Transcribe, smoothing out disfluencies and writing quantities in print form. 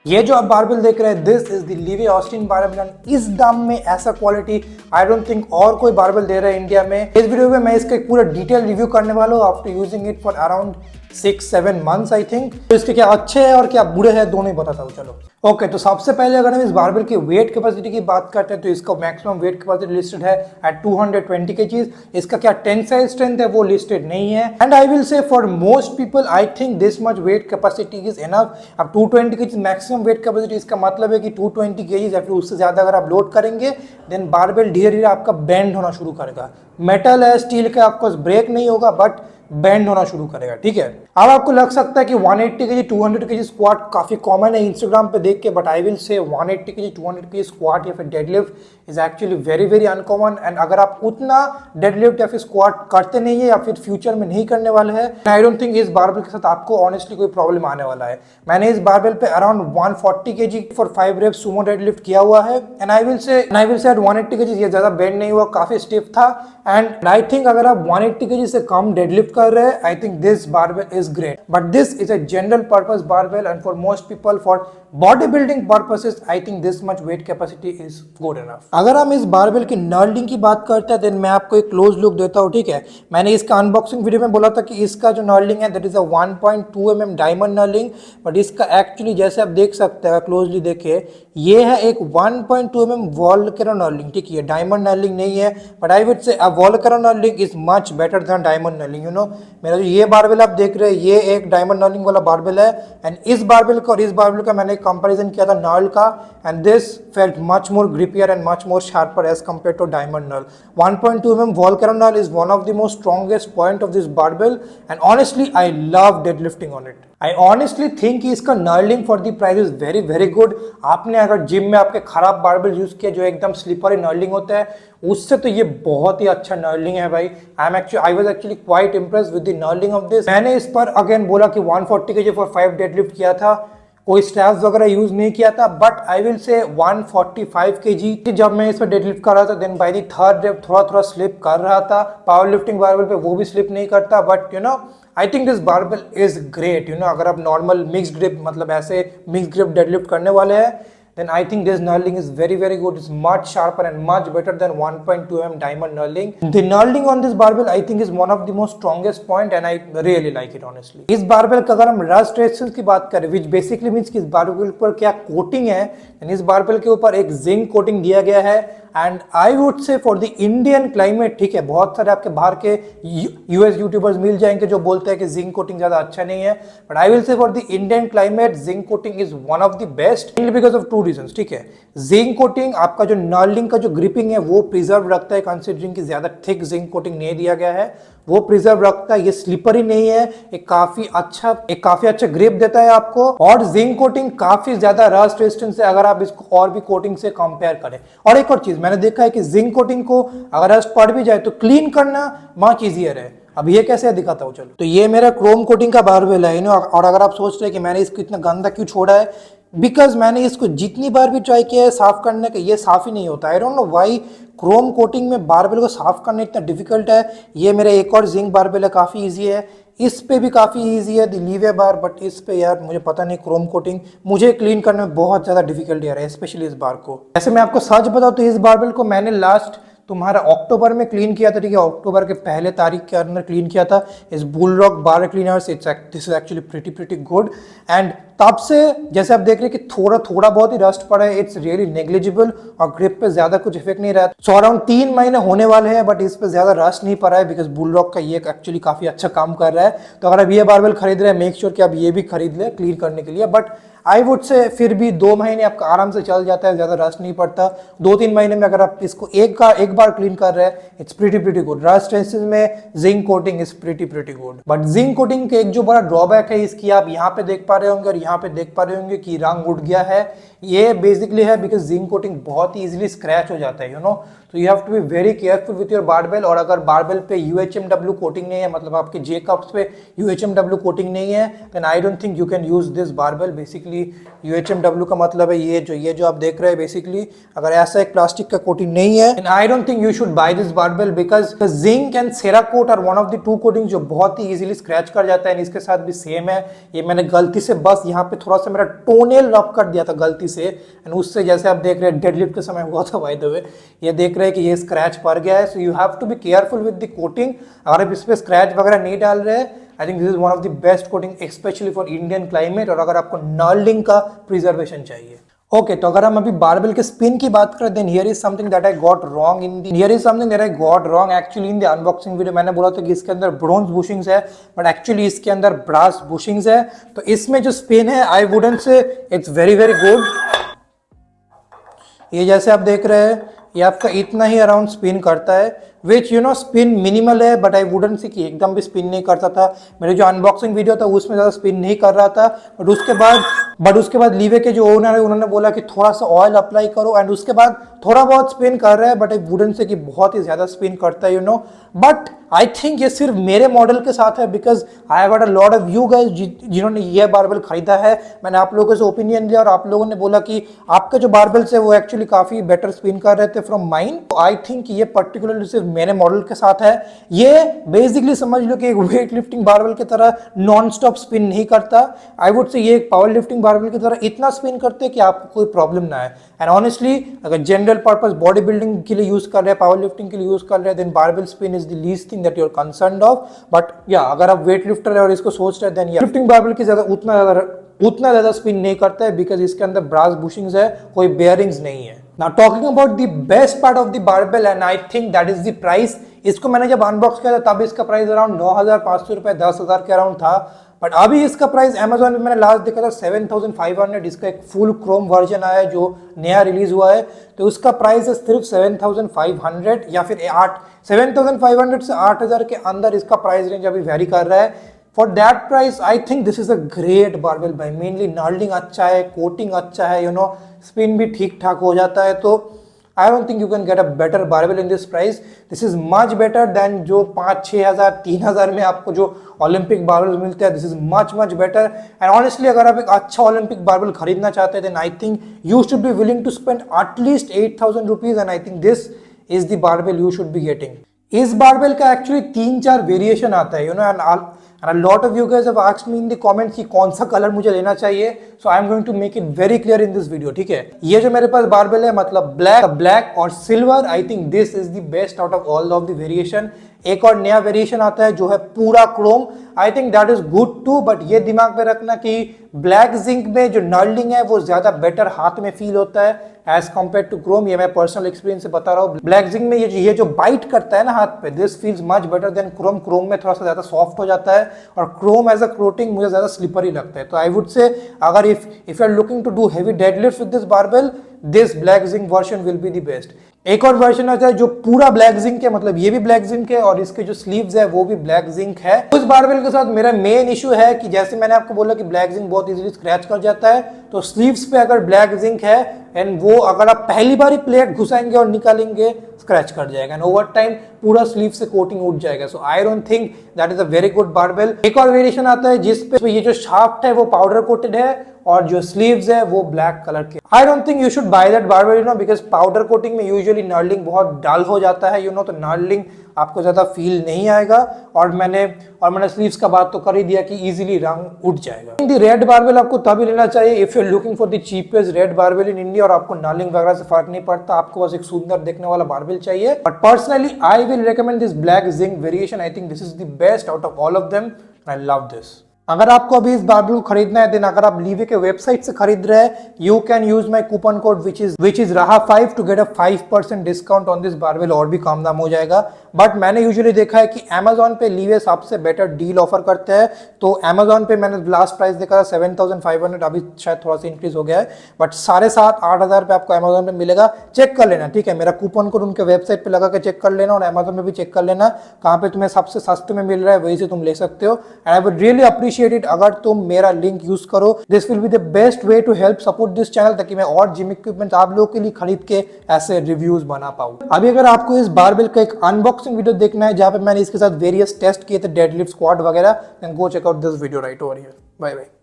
ये जो आप बारबेल देख रहे हैं, this is the Levi Austin barbell. इस दाम में ऐसा क्वालिटी आई डोंट थिंक और कोई बारबेल दे रहा है इंडिया में। इस वीडियो में मैं इसका एक पूरा डिटेल रिव्यू करने वाला हूँ after using it for around 6-7 months I think. तो इसके क्या अच्छे हैं और क्या बुरे हैं दोनों ही बताता हूँ। चलो ओके, तो सबसे पहले अगर हम इस बारबेल की वेट कैपेसिटी की बात करते हैं तो इसका मैक्सिमम वेट कैपेसिटी लिस्टेड है एट 220 kgs। इसका क्या टेंसाइल स्ट्रेंथ है वो लिस्टेड नहीं है। And I will say for most people I think this much wait capacity is enough. अब 220 kgs मैक्सिमम वेट कैपेसिटी, इसका मतलब है कि 220 kgs या फिर उससे ज्यादा अगर आप लोड करेंगे देन बारबेल धीरे धीरे आपका बेंड होना शुरू करेगा। मेटल है, स्टील का, आपको ब्रेक नहीं होगा बट बेंड होना शुरू करेगा। ठीक है, अब आपको लग सकता है कि 180 kg 200 kg स्क्वाट काफी कॉमन है इंस्टाग्राम पे देख के, but I will say 180 kg 200 kg squat या फिर deadlift is actually very very uncommon. And अगर आप उतना डेडलिफ्ट या फिर स्क्वाट करते नहीं है या फिर फ्यूचर में नहीं करने वाले हैं, आई डोंट थिंक इस बारबेल के साथ आपको ऑनेस्टली कोई प्रॉब्लम आने वाला है। मैंने इस बारबेल पे around 140 kg for 5 reps Sumo deadlift किया हुआ है and I will say 180 kg ये ज्यादा बेंड नहीं हुआ, काफी स्टिफ था। एंड आई थिंक अगर आप 180 kg से कम डेडलिफ्ट कर रहे हैं, आई think this barbell is great, but this is a general purpose barbell and for most people for body building purposes I think this much wait capacity is good enough. अगर हम इस barbell की knurling की बात करते हैं then मैं आपको एक क्लोज लुक देता हूँ। ठीक है, मैंने इसका अनबॉक्सिंग वीडियो में बोला था कि इसका जो नर्लिंग है that is a 1.2 mm diamond knurling, but इसका एक्चुअली जैसे आप देख सकते हैं क्लोजली देखे, ये है एक 1.2 mm वॉल्केनो नर्लिंग। ठीक है, डायमंड नर्लिंग नहीं है, बट आई वुड से अ volcano knurling is much better than diamond knurling. You know, मेरा जो ये बारबेल आप देख रहे हैं ये एक डायमंड नर्लिंग वाला बारबेल है एंड इस बारबेल का और इस बारबेल का मैंने कंपैरिजन किया था नर्ल का and this felt much more grippier and much more sharper edge compare to diamond knurl. 1.2 mm volcano knurl is one of the most strongest point of this barbell and honestly I love deadlifting on it. I honestly think कि इसका knurling for the price is very very good. आपने अगर gym में आपके खराब barbell use किया जो एकदम स्लिपरी नर्लिंग होता है, उससे तो ये बहुत ही अच्छा नर्लिंग है भाई। I was actually quite impressed with the knurling of this. मैंने इस पर अगेन बोला कि 140 kg फॉर 5 डेडलिफ्ट किया था, कोई स्ट्रैप्स वगैरह यूज नहीं किया था, but I will say 145 kg जब मैं इस पर डेडलिफ्ट कर रहा था then by the third rep थोड़ा थोड़ा स्लिप कर रहा था। पावर लिफ्टिंग बारबेल पे वो भी स्लिप नहीं करता, but you know I think this barbell is great. You know, अगर आप नॉर्मल मिक्स ग्रिप मतलब ऐसे मिक्स ग्रिप डेडलिफ्ट करने वाले हैं then I think this knurling is very very good. It's much sharper and much better than 1.2 mm diamond knurling. The knurling on this barbell I think is one of the most strongest point and I really like it honestly. इस barbell का अगर हम rust resistance की बात करें which basically means कि इस barbell पर क्या कोटिंग है, इस बारबेल के ऊपर एक जिंक कोटिंग दिया गया है एंड आई वुड से फॉर द इंडियन क्लाइमेट, ठीक है, बहुत सारे आपके बाहर के यूएस यूट्यूबर्स मिल जाएंगे जो बोलते हैं कि जिंक कोटिंग ज्यादा अच्छा नहीं है, but I will say for the Indian climate zinc coating is one of the best because of 2 reasons. ठीक है, जिंक कोटिंग आपका जो नर्लिंग का जो ग्रिपिंग है वो प्रिजर्व रखता है, कंसिडरिंग कि ज्यादा थिक जिंक कोटिंग नहीं दिया गया है, वो प्रिजर्व रखता है, ये स्लिपरी नहीं है, एक काफी अच्छा ग्रिप देता है आपको। और जिंक कोटिंग काफी ज्यादा रस्ट रेजिस्टेंस है अगर आप इसको और भी कोटिंग से कंपेयर करें। और एक और चीज मैंने देखा है कि जिंक कोटिंग को अगर रस्ट पड़ भी जाए तो क्लीन करना मच इजियर है। अब ये कैसे दिखाता हूँ, चलो। तो ये मेरा क्रोम कोटिंग का बारबेल है, यू नो, और अगर आप सोच रहे हैं कि मैंने इसको इतना गंदा क्यों छोड़ा है, बिकॉज मैंने इसको जितनी बार भी ट्राई किया है साफ करने का ये साफ ही नहीं होता। I don't know why Chrome coating में बारबेल को साफ करना इतना डिफिकल्ट है। ये मेरा एक और जिंक बारबेल है, काफी इजी है, इस पे भी काफी इजी है लीवे बार, बट इस पे यार मुझे पता नहीं, क्रोम कोटिंग मुझे क्लीन करने में बहुत ज्यादा डिफिकल्टी आ रहा है, स्पेशली इस बार को। ऐसे मैं आपको सच बताऊं तो इस बारबेल को मैंने लास्ट तुम्हारा अक्टूबर में क्लीन किया था। ठीक है, अक्टूबर के पहले तारीख के अंदर क्लीन किया था इस Bullrock bar cleaners. This is actually pretty good and तब से जैसे आप देख रहे हैं कि थोड़ा बहुत ही रस्ट पड़ा है, इट्स रियली नेग्लिजिबल और ग्रिप पे ज्यादा कुछ इफेक्ट नहीं रहा है। सो अराउंड 3 महीने होने वाले हैं बट इस पे ज्यादा रस्ट नहीं पड़ा है बिकॉज बुलरॉक का ये एक्चुअली काफी अच्छा काम कर रहा है। तो अगर आप ये बारबेल खरीद रहे हैं मेक श्योर कि आप ये भी खरीद ले क्लीन करने के लिए, बट आई वुड से फिर भी 2 महीने आपका आराम से चल जाता है, ज्यादा रस्ट नहीं पड़ता। 2-3 महीने में अगर आप इसको एक बार क्लीन कर रहे हैं it's pretty good. Rust resistance में zinc coating is pretty good, but zinc coating के एक जो बड़ा ड्रॉबैक है इसकी, आप यहाँ पे देख पा रहे होंगे और यहाँ पे देख पा रहे होंगे कि रंग उड़ गया है। ये बेसिकली है बिकॉज जिंक कोटिंग बहुत ही इजीली स्क्रैच हो जाता है, यू नो, तो you have to be very careful with your barbell. और अगर बारबेल पे UHMW कोटिंग नहीं है, मतलब आपके जे कप्स पे UHMW कोटिंग नहीं है, then I don't think you can use this barbell. Basically basically UHMW का मतलब है ये जो आप देख रहे हैं बेसिकली अगर ऐसा एक प्लास्टिक का कोटिंग नहीं है, and I don't think you should buy this barbell because zinc and Cerakote are one of the two coating जो बहुत ही इजीली स्क्रैच कर जाता है। इसके साथ भी सेम है, ये मैंने गलती से बस यहाँ पे थोड़ा सा मेरा टोनेल रब कर दिया था गलती से, एंड उससे जैसे आप देख रहे हैं डेडलिफ्ट के समय हुआ था बाय द वे, ये देख रहे हैं कि ये स्क्रैच पड़ गया है। So you have to be careful with the coating. अगर आप इस पे स्क्रैच वगैरह नहीं डाल रहे हैं, आई think this is one of the best coating specially for Indian climate, और अगर आपको नर्लिंग का प्रिजर्वेशन चाहिए। ओके, तो अगर हम अभी बारबेल के स्पिन की बात करें, then here is something that I got wrong actually in the unboxing video. मैंने बोला था कि इसके अंदर ब्रोंज बुशिंग्स है, बट एक्चुअली इसके अंदर ब्रास बुशिंग्स है। तो इसमें जो स्पिन है I wouldn't say it's very very good. ये जैसे आप देख रहे हैं ये आपका इतना ही अराउंड स्पिन करता है, which you know spin minimal है, बट आई वुडंट से कि एकदम भी स्पिन नहीं करता था। मेरे जो अनबॉक्सिंग वीडियो था उसमें ज़्यादा स्पिन नहीं कर रहा था, बट उसके बाद लीवे के जो ओनर है उन्होंने बोला कि थोड़ा सा ऑयल अप्लाई करो, एंड उसके बाद थोड़ा बहुत स्पिन कर रहा है, बट आई वुडंट से कि बहुत ही ज़्यादा स्पिन करता है बट आई थिंक ये सिर्फ मेरे मॉडल के साथ है, because I have got a lot of you guys जिन्होंने ये बारबेल खरीदा है। मैंने आप लोगों से ओपिनियन लिया और आप लोगों ने बोला कि आपके जो बारबेल्स है वो एक्चुअली काफ़ी बेटर स्पिन कर रहे थे फ्रॉम माइन। तो आई थिंक ये पर्टिकुलरली सिर्फ मेरे मॉडल के साथ है। ये बेसिकली समझ लो कि एक वेट लिफ्टिंग बारबेल की तरह नॉन स्टॉप स्पिन नहीं करता। आई वुड से ये एक पावर लिफ्टिंग बारबेल की तरह इतना स्पिन करते हैं कि आपको कोई प्रॉब्लम ना है। एंड ऑनेस्टली अगर जनरल पर्पस बॉडी बिल्डिंग के लिए यूज कर रहे हैं, पावर लिफ्टिंग के लिए यूज कर रहे हैं, then barbell spin is the least thing that you are concerned of. But या अगर आप वेट लिफ्टर है और इसको सोच रहे हैं, देन लिफ्टिंग बारबेल की उतना ज्यादा स्पिन नहीं करता है, बिकॉज इसके अंदर ब्रास बुशिंग्स है, कोई बेयरिंग्स नहीं है। Now talking about the best part of the barbell, and I think that is the price. इसको मैंने जब अनबॉक्स किया था तब इसका प्राइस अराउंड 9,500 रुपए, 10,000 के अराउंड था, बट अभी इसका प्राइस अमेजोन में मैंने लास्ट देखा था 7,500। इसका एक फुल क्रोम वर्जन आया है जो नया रिलीज हुआ है, तो उसका प्राइस है सिर्फ 7,500 या फिर 7,500 से 8,000 के अंदर इसका प्राइस रेंज अभी वेरी कर रहा है। For that price I think this is a great barbell भाई। मेनली नर्लिंग अच्छा है, कोटिंग अच्छा है, स्पिन भी ठीक ठाक हो जाता है। तो आई don't think you can get a better barbell in this price. This is much better than जो 5-6 हज़ार 3,000 में आपको जो ओलंपिक बारबेल मिलते हैं। This is much better. And honestly अगर आप एक अच्छा ओलंपिक बारबेल खरीदना चाहते हैं, then I think you should be willing to spend at least 8,000 rupees, and I think this is the barbell you should be getting. इस बारबेल का actually 3-4 variation आता है, and a lot of you guys have asked me in the comments कि कौन सा colour मुझे लेना चाहिए, so I am going to make it very clear in this video, ठीक है। ये जो मेरे पास बारबेल है मतलब ब्लैक और silver, I think this is the best out of all of the variation. एक और नया वेरिएशन आता है जो है पूरा chrome, I think that is good too, but ये दिमाग में रखना कि ब्लैक जिंक में जो नर्लिंग है वो ज्यादा बेटर हाथ में फील होता है एज कम्पेयर टू क्रोम। ये मैं पर्सनल एक्सपीरियंस से बता रहा हूँ। ब्लैक जिंक में ये जो बाइट करता है ना हाथ पे, this feels much better than Chrome. Chrome में थोड़ा सा ज्यादा सॉफ्ट हो जाता है, और क्रोम एज अ कोटिंग मुझे ज्यादा स्लिपरी लगता है। तो आई वुड से अगर if you are looking to do heavy deadlift with this barbell, this black zinc version will be the best. एक और वर्जन आता है जो पूरा ब्लैक जिंक है, मतलब ये भी ब्लैक जिंक है और इसके जो स्लीव्स है वो भी ब्लैक जिंक है। उस बारबेल के साथ मेरा मेन इशू है कि जैसे मैंने आपको बोला कि ब्लैक जिंक बहुत इजीली स्क्रैच कर जाता है, तो स्लीव्स पे अगर ब्लैक जिंक है एंड वो अगर आप पहली बार ही प्लेट घुसाएंगे और निकालेंगे स्क्रैच कर जाएगा, एंड ओवर टाइम पूरा स्लीव से कोटिंग उठ जाएगा। So I don't think that is a very good barbell. एक और वेरिएशन आता है जिसपे ये जो शाफ्ट है वो पाउडर कोटेड है और जो स्लीव्स है वो ब्लैक कलर के। आई don't think you should by that barbell, because powder coating में यूजुअली नर्लिंग बहुत डल हो जाता है, तो नर्लिंग आपको ज्यादा फील नहीं आएगा। और मैंने स्लीव्स का बात तो कर ही दिया कि इजीली रंग उठ जाएगा। द रेड बारबेल आपको तभी लेना चाहिए if you are looking for the cheapest red barbell in India, और आपको नर्लिंग वगैरह से फर्क नहीं पड़ता, आपको बस एक सुंदर देखने वाला बारबेल चाहिए। But personally I will recommend this black zinc variation. I think this is the best out of all of them. I love this. अगर आपको अभी इस बारबेल को खरीदना है, देन अगर आप लीवे के वेबसाइट से खरीद रहे हैं, you can use my coupon code which is raha5 to get a 5% discount on this barbell, और भी कम दाम हो जाएगा। बट मैंने यूजुअली देखा है कि Amazon पे लीवे सबसे बेटर डील ऑफर करते हैं। तो Amazon पे मैंने लास्ट प्राइस देखा था 7,500, अभी शायद थोड़ा सा इंक्रीज हो गया है, बट 7,500-8,000 पे आपको Amazon पे मिलेगा। चेक कर लेना, ठीक है। मेरा कूपन कोड उनके वेबसाइट पे लगा के चेक कर लेना, और Amazon में भी चेक कर लेना कहाँ पे तुम्हें सबसे सस्ते में मिल रहा है, वही से तुम ले सकते हो। And I would really appreciate it अगर तुम मेरा लिंक यूज करो। This will be the best way to help support this channel, ताकि मैं और जिम इक्विपमेंट आप लोगों के लिए खरीद के ऐसे रिव्यूज बना पाऊं। अभी अगर आपको इस बारबेल का एक अनबॉक्सिंग वीडियो देखना है जहां पे मैंने इसके साथ वेरियस टेस्ट किए थे, डेडलिफ्ट, स्क्वाट वगैरह, then go check out this video right over here. Bye bye.